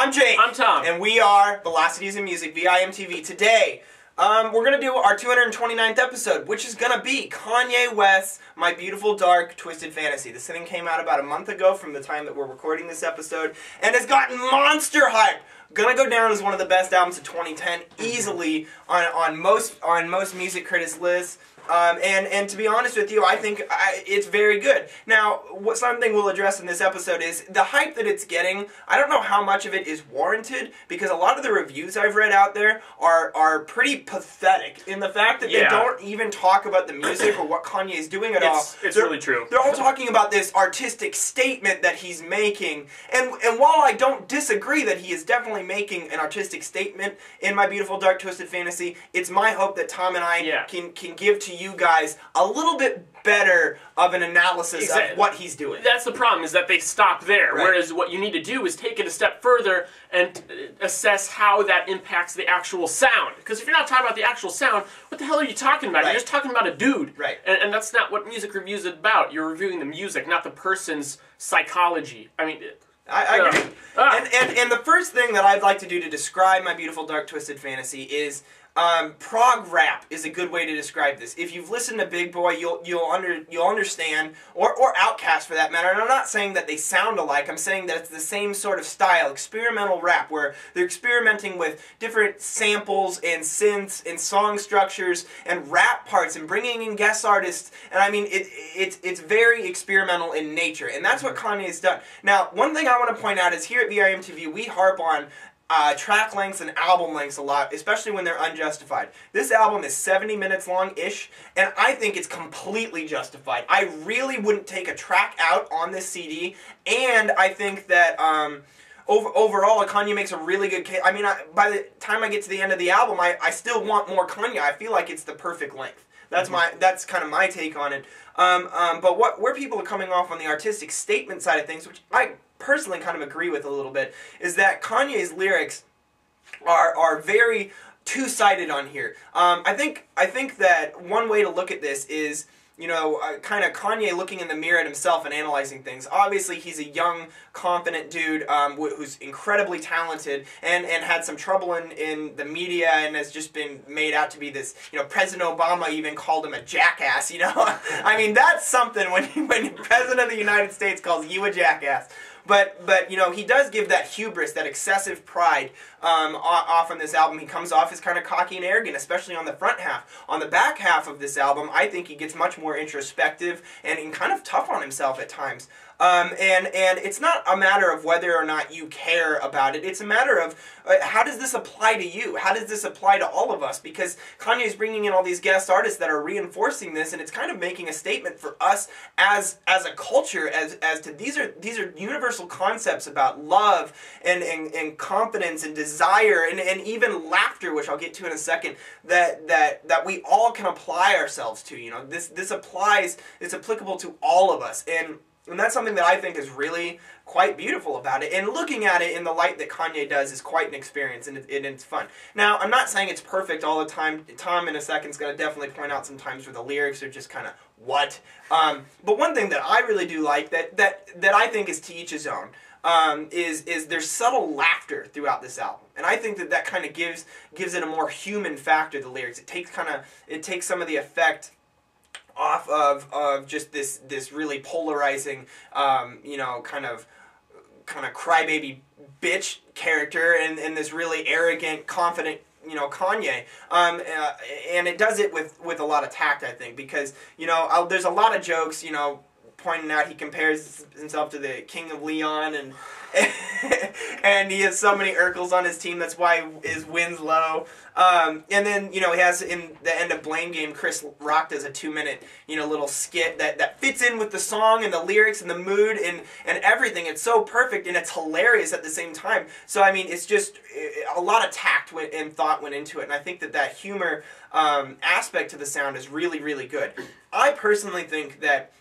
I'm Jake. I'm Tom. And we are Velocities in Music, VIMTV. Today, we're going to do our 229th episode, which is going to be Kanye West's My Beautiful Dark Twisted Fantasy. This thing came out about a month ago from the time that we're recording this episode, and has gotten monster hype. Gonna go down as one of the best albums of 2010, easily on most music critics' lists. And to be honest with you, I think it's very good. Now, something we'll address in this episode is the hype that it's getting. I don't know how much of it is warranted, because a lot of the reviews I've read out there are pretty pathetic in the fact that they don't even talk about the music or what Kanye is doing at all. It's really true. They're all talking about this artistic statement that he's making. And while I don't disagree that he is definitely making an artistic statement in My Beautiful Dark Twisted Fantasy, it's my hope that Tom and I can give to you guys a little bit better of an analysis of what he's doing. That's the problem, is that they stop there, right. Whereas what you need to do is take it a step further and assess how that impacts the actual sound. Because if you're not talking about the actual sound, what the hell are you talking about? Right. You're just talking about a dude. Right. And that's not what music reviews is about. You're reviewing the music, not the person's psychology. I mean... I agree. And the first thing that I'd like to do to describe My Beautiful Dark Twisted Fantasy is prog rap is a good way to describe this. If you've listened to Big Boy, you'll understand, or Outkast for that matter. And I'm not saying that they sound alike. I'm saying that it's the same sort of style, experimental rap, where they're experimenting with different samples and synths and song structures and rap parts and bringing in guest artists. And I mean, it's very experimental in nature, and that's what Kanye's done. Now, one thing I want to point out is here at VIMTV, we harp on track lengths and album lengths a lot, especially when they're unjustified. This album is 70 minutes long-ish, and I think it's completely justified. I really wouldn't take a track out on this CD, and I think that overall, Kanye makes a really good case. I mean, by the time I get to the end of the album, I still want more Kanye. I feel like it's the perfect length. That's kind of my take on it. But where people are coming off on the artistic statement side of things, which I personally kind of agree with a little bit, is that Kanye's lyrics are very two-sided on here. I think that one way to look at this is, you know, kind of Kanye looking in the mirror at himself and analyzing things. Obviously, he's a young, confident dude who's incredibly talented and had some trouble in the media and has just been made out to be this, you know, President Obama even called him a jackass, you know? I mean, that's something when the President of the United States calls you a jackass. But you know, he does give that hubris, that excessive pride off on this album. He comes off as kind of cocky and arrogant, especially on the front half. On the back half of this album, I think he gets much more introspective and kind of tough on himself at times. And it's not a matter of whether or not you care about it. It's a matter of how does this apply to you? How does this apply to all of us? Because Kanye's bringing in all these guest artists that are reinforcing this, and it's kind of making a statement for us as a culture, as to these are universal concepts about love and confidence and desire and even laughter, which I'll get to in a second, that we all can apply ourselves to. You know, this applies. It's applicable to all of us, and that's something that I think is really quite beautiful about it. And looking at it in the light that Kanye does is quite an experience, and it's fun. Now, I'm not saying it's perfect all the time. Tom, in a second, is going to definitely point out some times where the lyrics are just kind of, what? But one thing that I really do like, that I think is to each his own, is there's subtle laughter throughout this album. And I think that kind of gives it a more human factor, the lyrics. It takes some of the effect off of just this really polarizing, you know, kind of crybaby bitch character and this really arrogant, confident, you know, Kanye. And it does it with a lot of tact, I think, because, you know, there's a lot of jokes, you know, pointing out he compares himself to the King of Leon, and and he has so many Urkels on his team, that's why his win's low. And then, you know, he has, in the end of Blame Game, Chris Rock does a 2-minute, you know, little skit that fits in with the song and the lyrics and the mood and everything. It's so perfect, and it's hilarious at the same time. So, I mean, it's just a lot of tact and thought went into it, and I think that humor aspect to the sound is really, really good. I personally think that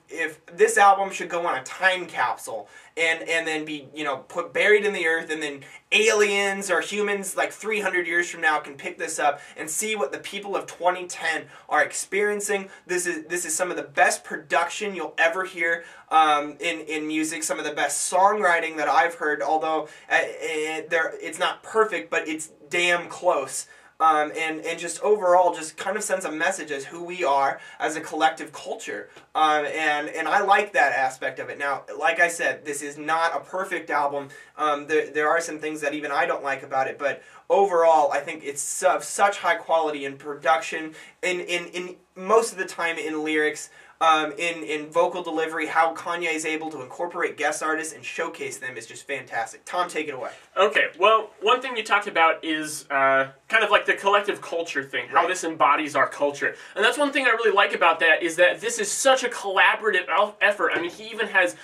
if this album should go on a time capsule and then be, you know, buried in the earth, and then aliens or humans like 300 years from now can pick this up and see what the people of 2010 are experiencing. This is some of the best production you'll ever hear in music, some of the best songwriting that I've heard, although it's not perfect, but it's damn close. And just overall just kind of sends a message as who we are as a collective culture. And I like that aspect of it. Now, like I said, this is not a perfect album. There are some things that even I don't like about it, but overall, I think it's of such high quality in production, in most of the time in lyrics, in vocal delivery. How Kanye is able to incorporate guest artists and showcase them is just fantastic. Tom, take it away. Okay, well, one thing you talked about is kind of like the collective culture thing, how this embodies our culture. And that's one thing I really like about that, is that this is such a collaborative effort. I mean, he even has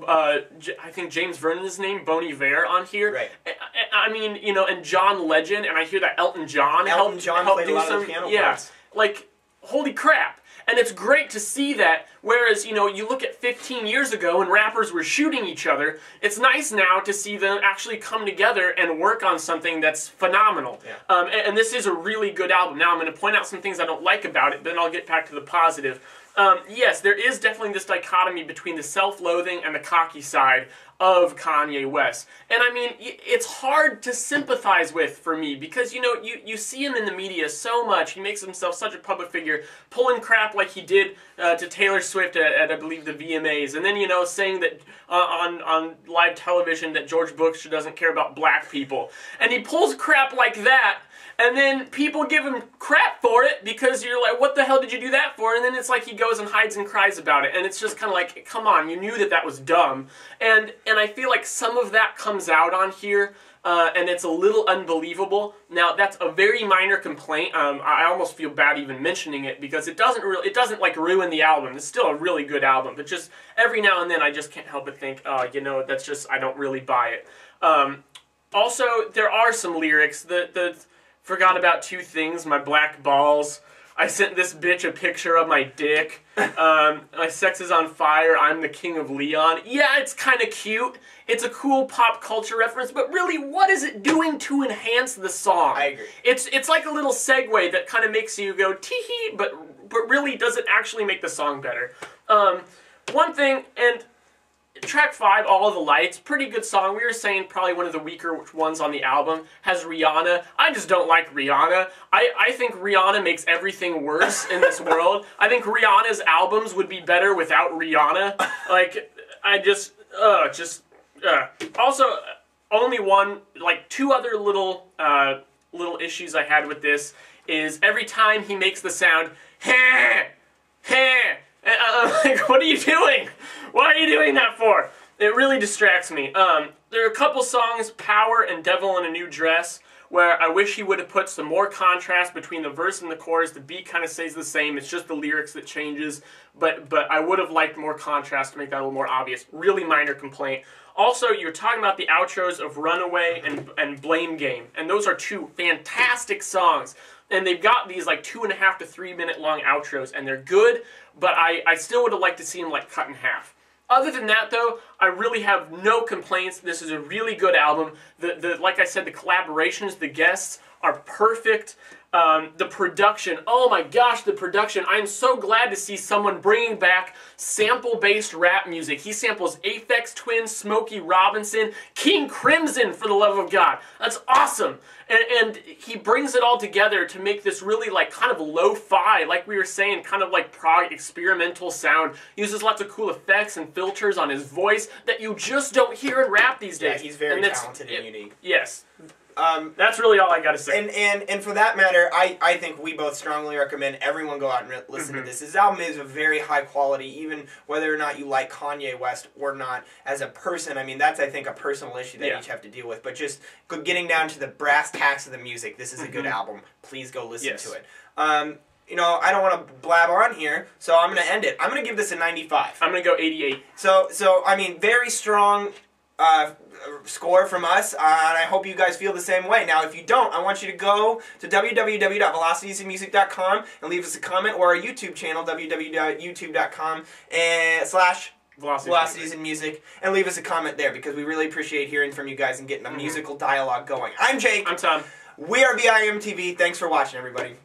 I think James Vernon's name, Bon Iver, on here. Right. I mean, you know, and John Legend, and I hear that Elton John helped played do a lot of the piano parts. Like, holy crap. And it's great to see that, whereas, you know, you look at 15 years ago when rappers were shooting each other, it's nice now to see them actually come together and work on something that's phenomenal. Yeah. And this is a really good album. Now, I'm going to point out some things I don't like about it, but then I'll get back to the positive. Yes, there is definitely this dichotomy between the self-loathing and the cocky side of Kanye West. And I mean, it's hard to sympathize with for me, because, you know, you see him in the media so much. He makes himself such a public figure, pulling crap like he did to Taylor Swift at I believe, the VMAs. And then, you know, saying that on live television that George Bush doesn't care about black people. And he pulls crap like that, and then people give him crap for it, because you're like, what the hell did you do that for? And then it's like he goes and hides and cries about it. And it's just kind of like, come on, you knew that was dumb. And I feel like some of that comes out on here, and it's a little unbelievable. Now, that's a very minor complaint. I almost feel bad even mentioning it, because it doesn't like ruin the album. It's still a really good album, but just every now and then I just can't help but think, oh, you know, that's just, I don't really buy it. Also, there are some lyrics that forgot about two things. My black balls. I sent this bitch a picture of my dick. My sex is on fire. I'm the king of Leon. Yeah, it's kind of cute. It's a cool pop culture reference, but really, what is it doing to enhance the song? I agree. It's like a little segue that kind of makes you go tee-hee, but really doesn't actually make the song better. One thing, and track 5, All of the Lights, pretty good song. We were saying probably one of the weaker ones on the album. Has Rihanna. I just don't like Rihanna. I think Rihanna makes everything worse in this world. I think Rihanna's albums would be better without Rihanna. Like, Also, only two other little issues I had with this is every time he makes the sound, heh, heh, I'm like, what are you doing? Why are you doing that for? It really distracts me. There are a couple songs, Power and Devil in a New Dress, where I wish he would have put some more contrast between the verse and the chorus. The beat kind of stays the same. It's just the lyrics that changes. But I would have liked more contrast to make that a little more obvious. Really minor complaint. Also, you're talking about the outros of Runaway and Blame Game. And those are two fantastic songs. And they've got these like 2.5 to 3 minute long outros, and they're good, but I still would have liked to see them like cut in half. Other than that, though, I really have no complaints. This is a really good album. Like I said, the collaborations, the guests are perfect. The production, oh my gosh, the production. I'm so glad to see someone bringing back sample-based rap music. He samples Aphex Twin, Smokey Robinson, King Crimson, for the love of God. That's awesome. And he brings it all together to make this really like kind of lo-fi, like we were saying, kind of like prog experimental sound. He uses lots of cool effects and filters on his voice that you just don't hear in rap these days. Yeah, he's very talented and unique. Yes. That's really all I gotta say. And for that matter, I think we both strongly recommend everyone go out and listen to this. This album is of very high quality, even whether or not you like Kanye West or not as a person. I mean, that's, I think, a personal issue that you each have to deal with. But just getting down to the brass tacks of the music, this is a good album. Please go listen to it. You know, I don't want to blab on here, so I'm going to end it. I'm going to give this a 95. I'm going to go 88. So I mean, very strong score from us, and I hope you guys feel the same way. Now, if you don't, I want you to go to www.velocitiesandmusic.com and leave us a comment, or our YouTube channel, www.youtube.com/velocities Velocities in Music, and leave us a comment there because we really appreciate hearing from you guys and getting a musical dialogue going. I'm Jake. I'm Tom. We are VIMTV. Thanks for watching, everybody.